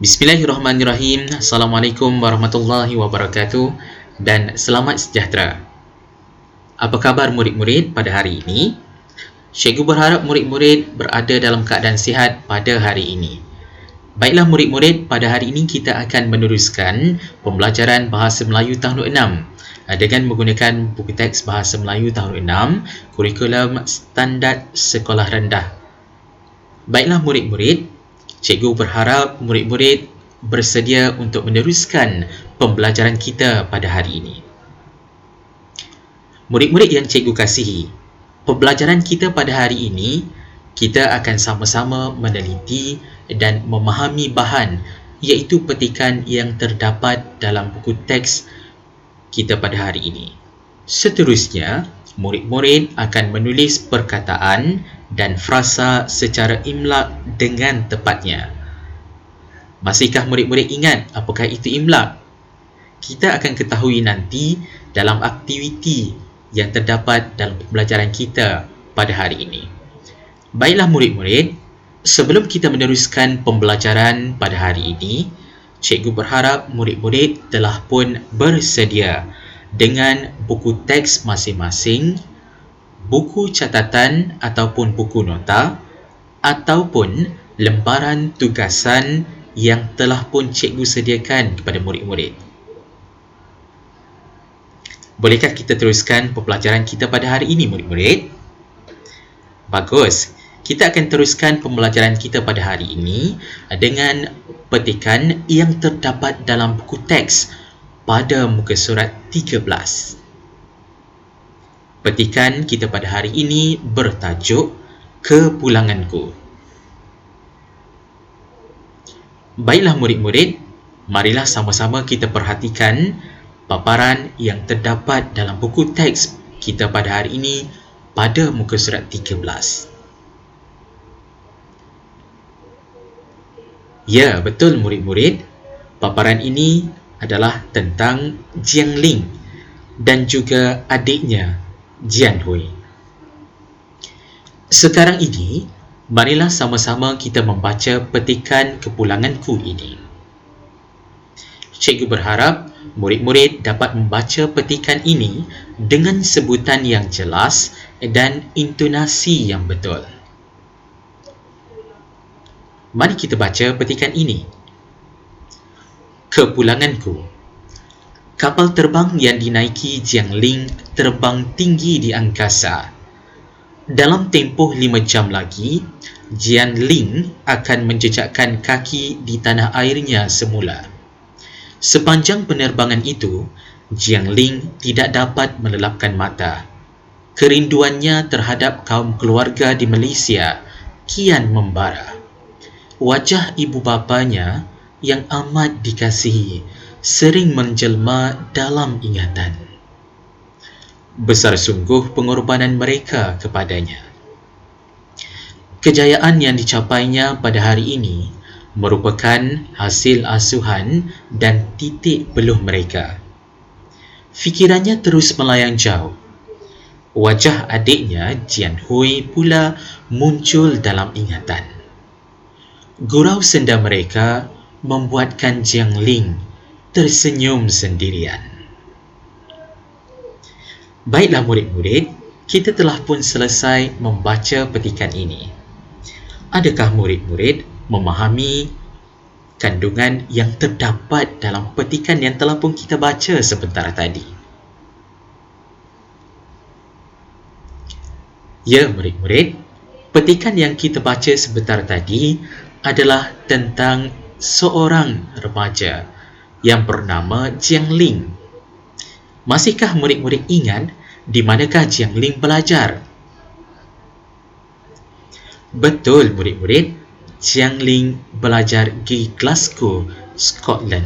Bismillahirrahmanirrahim. Assalamualaikum warahmatullahi wabarakatuh dan selamat sejahtera. Apa khabar murid-murid pada hari ini? Cikgu berharap murid-murid berada dalam keadaan sihat pada hari ini. Baiklah murid-murid, pada hari ini kita akan meneruskan pembelajaran Bahasa Melayu tahun 6 dengan menggunakan buku teks Bahasa Melayu tahun 6, kurikulum standard sekolah rendah. Baiklah murid-murid, cikgu berharap murid-murid bersedia untuk meneruskan pembelajaran kita pada hari ini. Murid-murid yang cikgu kasihi, pembelajaran kita pada hari ini, kita akan sama-sama meneliti dan memahami bahan iaitu petikan yang terdapat dalam buku teks kita pada hari ini. Seterusnya, murid-murid akan menulis perkataan dan frasa secara imlak dengan tepatnya. Masihkah murid-murid ingat apakah itu imlak? Kita akan ketahui nanti dalam aktiviti yang terdapat dalam pembelajaran kita pada hari ini. Baiklah murid-murid, sebelum kita meneruskan pembelajaran pada hari ini, cikgu berharap murid-murid telah pun bersedia dengan buku teks masing-masing, buku catatan ataupun buku nota, ataupun lembaran tugasan yang telah pun cikgu sediakan kepada murid-murid. Bolehkah kita teruskan pembelajaran kita pada hari ini murid-murid? Bagus. Kita akan teruskan pembelajaran kita pada hari ini dengan petikan yang terdapat dalam buku teks pada muka surat 13. Petikan kita pada hari ini bertajuk Kepulanganku. Baiklah murid-murid, marilah sama-sama kita perhatikan paparan yang terdapat dalam buku teks kita pada hari ini pada muka surat 13. Ya, betul murid-murid. Paparan ini adalah tentang Jiang Ling dan juga adiknya Jian Hui. Sekarang ini, marilah sama-sama kita membaca petikan kepulanganku ini. Cikgu berharap murid-murid dapat membaca petikan ini dengan sebutan yang jelas dan intonasi yang betul. Mari kita baca petikan ini. Kepulanganku. Kapal terbang yang dinaiki Jiang Ling terbang tinggi di angkasa. Dalam tempoh 5 jam lagi, Jian Ling akan menjejakkan kaki di tanah airnya semula. Sepanjang penerbangan itu, Jiang Ling tidak dapat melelapkan mata. Kerinduannya terhadap kaum keluarga di Malaysia kian membara. Wajah ibu bapanya yang amat dikasihi sering menjelma dalam ingatan. Besar sungguh pengorbanan mereka kepadanya. Kejayaan yang dicapainya pada hari ini merupakan hasil asuhan dan titik peluh mereka. Fikirannya terus melayang jauh. Wajah adiknya Jian Hui pula muncul dalam ingatan. Gurau senda mereka membuatkan Jiang Ling tersenyum sendirian. Baiklah murid-murid, kita telah pun selesai membaca petikan ini. Adakah murid-murid memahami kandungan yang terdapat dalam petikan yang telah pun kita baca sebentar tadi? Ya murid-murid, petikan yang kita baca sebentar tadi adalah tentang seorang remaja yang bernama Jiang Ling. Masihkah murid-murid ingat di manakah Jiang Ling belajar? Betul murid-murid, Jiang Ling belajar di Glasgow, Scotland.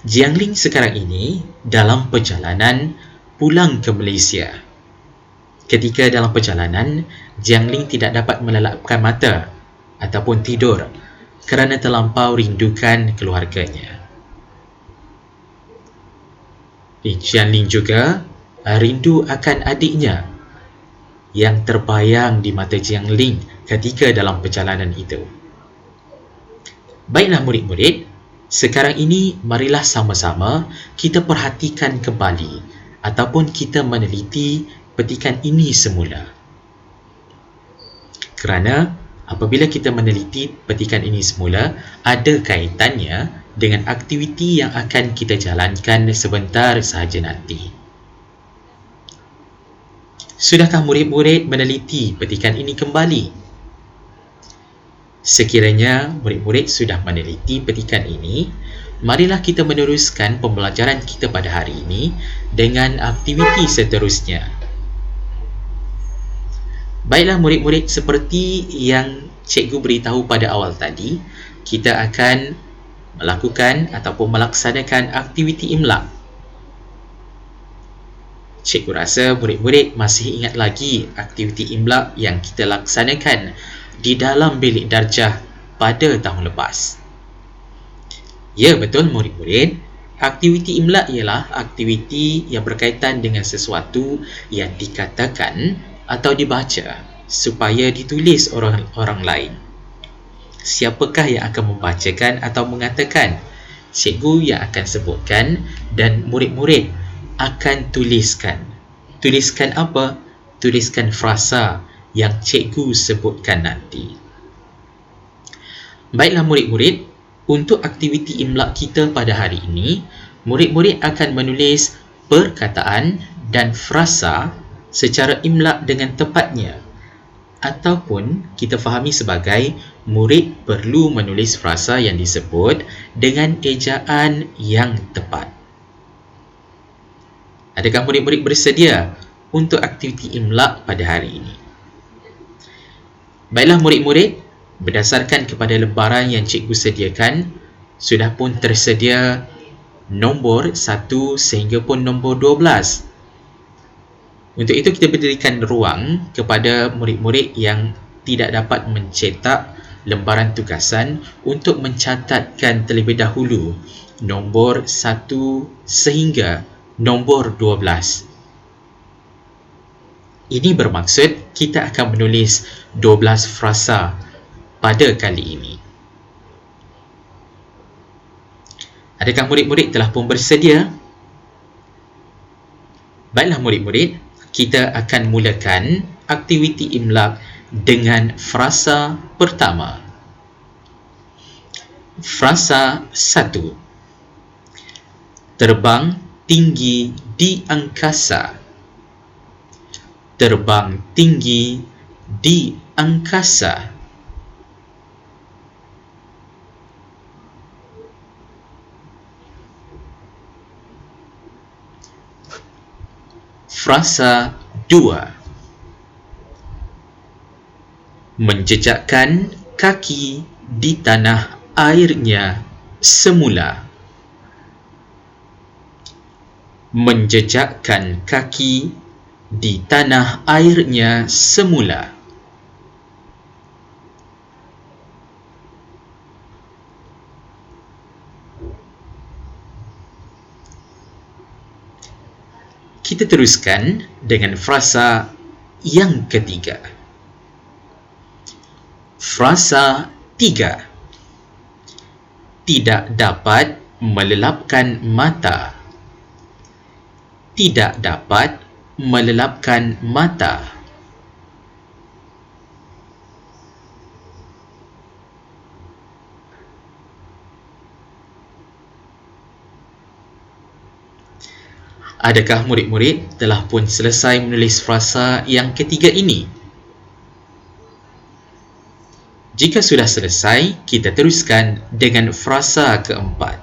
Jiang Ling sekarang ini dalam perjalanan pulang ke Malaysia. Ketika dalam perjalanan, Jiang Ling tidak dapat melelapkan mata ataupun tidur kerana terlampau rindukan keluarganya. Jian Ling juga rindu akan adiknya yang terbayang di mata Jiang Ling ketika dalam perjalanan itu. Baiklah murid-murid, sekarang ini marilah sama-sama kita perhatikan kembali ataupun kita meneliti petikan ini semula. Kerana apabila kita meneliti petikan ini semula, ada kaitannya dengan aktiviti yang akan kita jalankan sebentar sahaja nanti. Sudahkah murid-murid meneliti petikan ini kembali? Sekiranya murid-murid sudah meneliti petikan ini, marilah kita meneruskan pembelajaran kita pada hari ini dengan aktiviti seterusnya. Baiklah murid-murid, seperti yang cikgu beritahu pada awal tadi, kita akan melakukan ataupun melaksanakan aktiviti imla. Cikgu rasa murid-murid masih ingat lagi aktiviti imla yang kita laksanakan di dalam bilik darjah pada tahun lepas. Ya, betul murid-murid. Aktiviti imla ialah aktiviti yang berkaitan dengan sesuatu yang dikatakan atau dibaca supaya ditulis orang lain. Siapakah yang akan membacakan atau mengatakan? Cikgu yang akan sebutkan dan murid-murid akan tuliskan. Tuliskan apa? Tuliskan frasa yang cikgu sebutkan nanti. Baiklah murid-murid, untuk aktiviti imla kita pada hari ini, murid-murid akan menulis perkataan dan frasa secara imla dengan tepatnya, ataupun kita fahami sebagai murid perlu menulis frasa yang disebut dengan ejaan yang tepat. Adakah murid-murid bersedia untuk aktiviti imla pada hari ini? Baiklah murid-murid, berdasarkan kepada lembaran yang cikgu sediakan, sudah pun tersedia nombor 1 sehingga pun nombor 12. Untuk itu kita berikan ruang kepada murid-murid yang tidak dapat mencetak lembaran tugasan untuk mencatatkan terlebih dahulu nombor 1 sehingga nombor 12. Ini bermaksud kita akan menulis 12 frasa pada kali ini. Adakah murid-murid telah pun bersedia? Baiklah murid-murid, kita akan mulakan aktiviti imla dengan frasa pertama. Frasa 1. Terbang tinggi di angkasa. Terbang tinggi di angkasa. Frasa 2. Menjejakkan kaki di tanah airnya semula. Menjejakkan kaki di tanah airnya semula. Kita teruskan dengan frasa yang ketiga. Frasa 3. Tidak dapat melelapkan mata. Tidak dapat melelapkan mata. Adakah murid-murid telah pun selesai menulis frasa yang ketiga ini? Jika sudah selesai, kita teruskan dengan frasa keempat.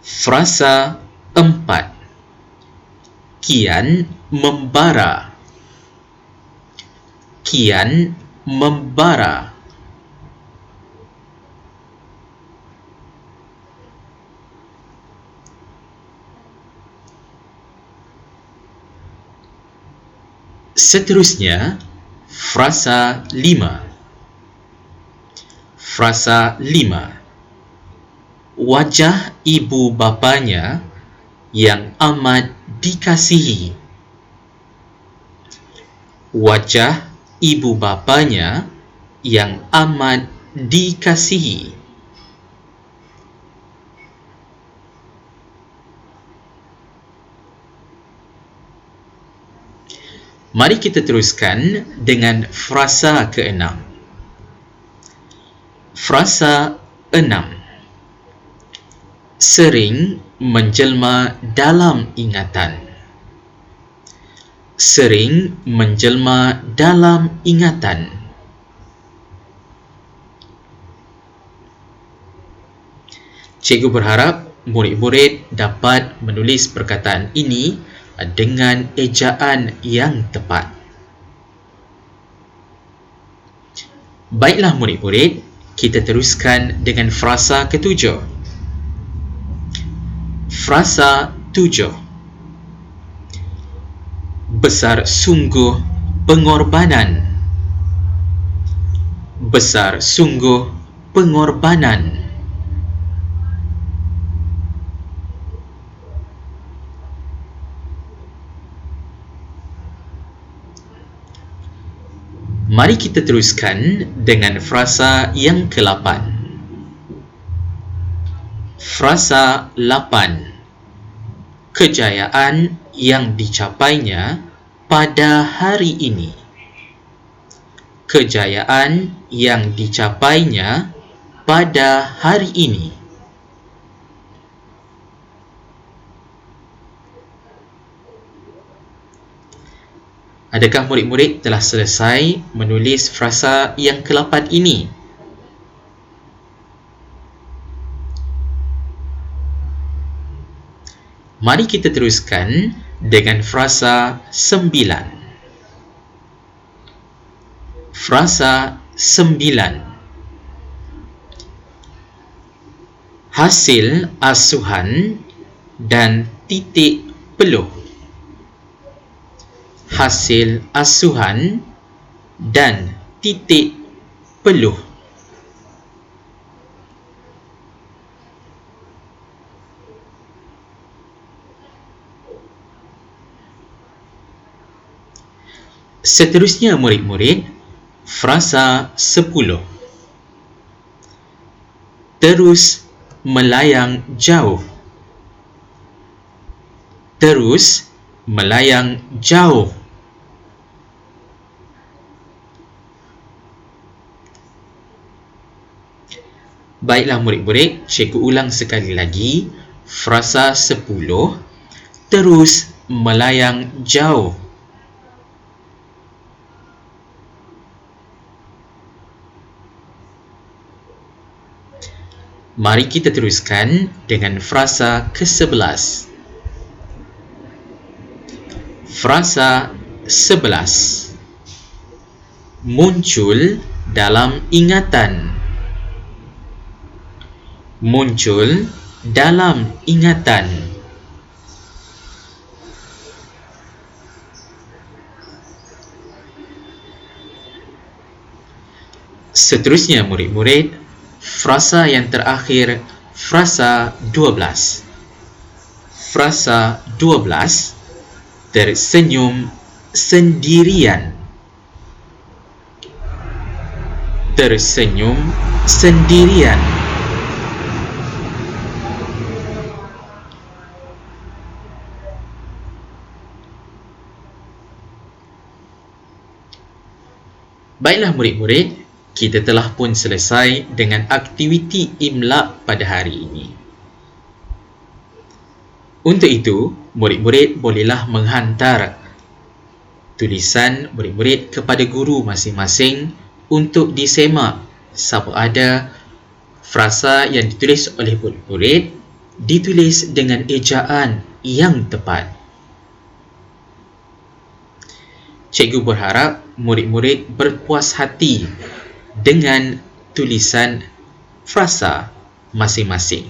Frasa 4. Kian membara. Kian membara. Seterusnya, frasa 5. Frasa 5. Wajah ibu bapanya yang amat dikasihi. Wajah ibu bapanya yang amat dikasihi. Mari kita teruskan dengan frasa ke-6. Frasa 6. Sering menjelma dalam ingatan. Sering menjelma dalam ingatan. Cikgu berharap murid-murid dapat menulis perkataan ini dengan ejaan yang tepat. Baiklah murid-murid, kita teruskan dengan frasa ke-7. Frasa 7. Besar sungguh pengorbanan. Besar sungguh pengorbanan. Mari kita teruskan dengan frasa yang ke-8. Frasa 8. Kejayaan yang dicapainya pada hari ini. Kejayaan yang dicapainya pada hari ini. Adakah murid-murid telah selesai menulis frasa yang ke-8 ini? Mari kita teruskan dengan frasa 9. Frasa 9. Hasil asuhan dan titik peluh. Hasil asuhan dan titik peluh. Seterusnya murid-murid, frasa 10. Terus melayang jauh. Terus melayang jauh. Baiklah murid-murid, cikgu ulang sekali lagi. Frasa 10. Terus melayang jauh. Mari kita teruskan dengan frasa ke-11. Frasa 11. Muncul dalam ingatan. Muncul dalam ingatan. Seterusnya murid-murid, frasa yang terakhir, frasa 12. Frasa 12. Tersenyum sendirian. Tersenyum sendirian. Baiklah murid-murid, kita telah pun selesai dengan aktiviti imla pada hari ini. Untuk itu, murid-murid bolehlah menghantar tulisan murid-murid kepada guru masing-masing untuk disemak sama ada frasa yang ditulis oleh murid-murid ditulis dengan ejaan yang tepat. Cikgu berharap murid-murid berpuas hati dengan tulisan frasa masing-masing.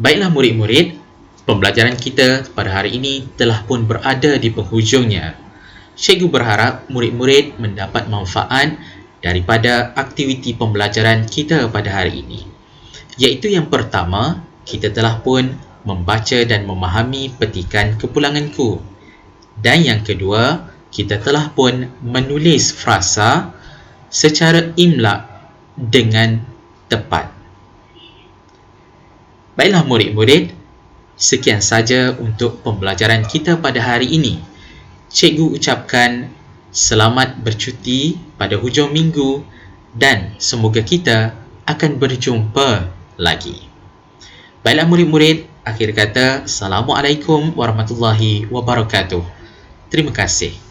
Baiklah murid-murid, pembelajaran kita pada hari ini telah pun berada di penghujungnya. Cikgu berharap murid-murid mendapat manfaat daripada aktiviti pembelajaran kita pada hari ini. Iaitu yang pertama, kita telah pun membaca dan memahami petikan kepulanganku. Dan yang kedua, kita telah pun menulis frasa secara imla dengan tepat. Baiklah murid-murid, sekian saja untuk pembelajaran kita pada hari ini. Cikgu ucapkan selamat bercuti pada hujung minggu dan semoga kita akan berjumpa lagi. Baiklah murid-murid, akhir kata, Assalamualaikum warahmatullahi wabarakatuh. Terima kasih.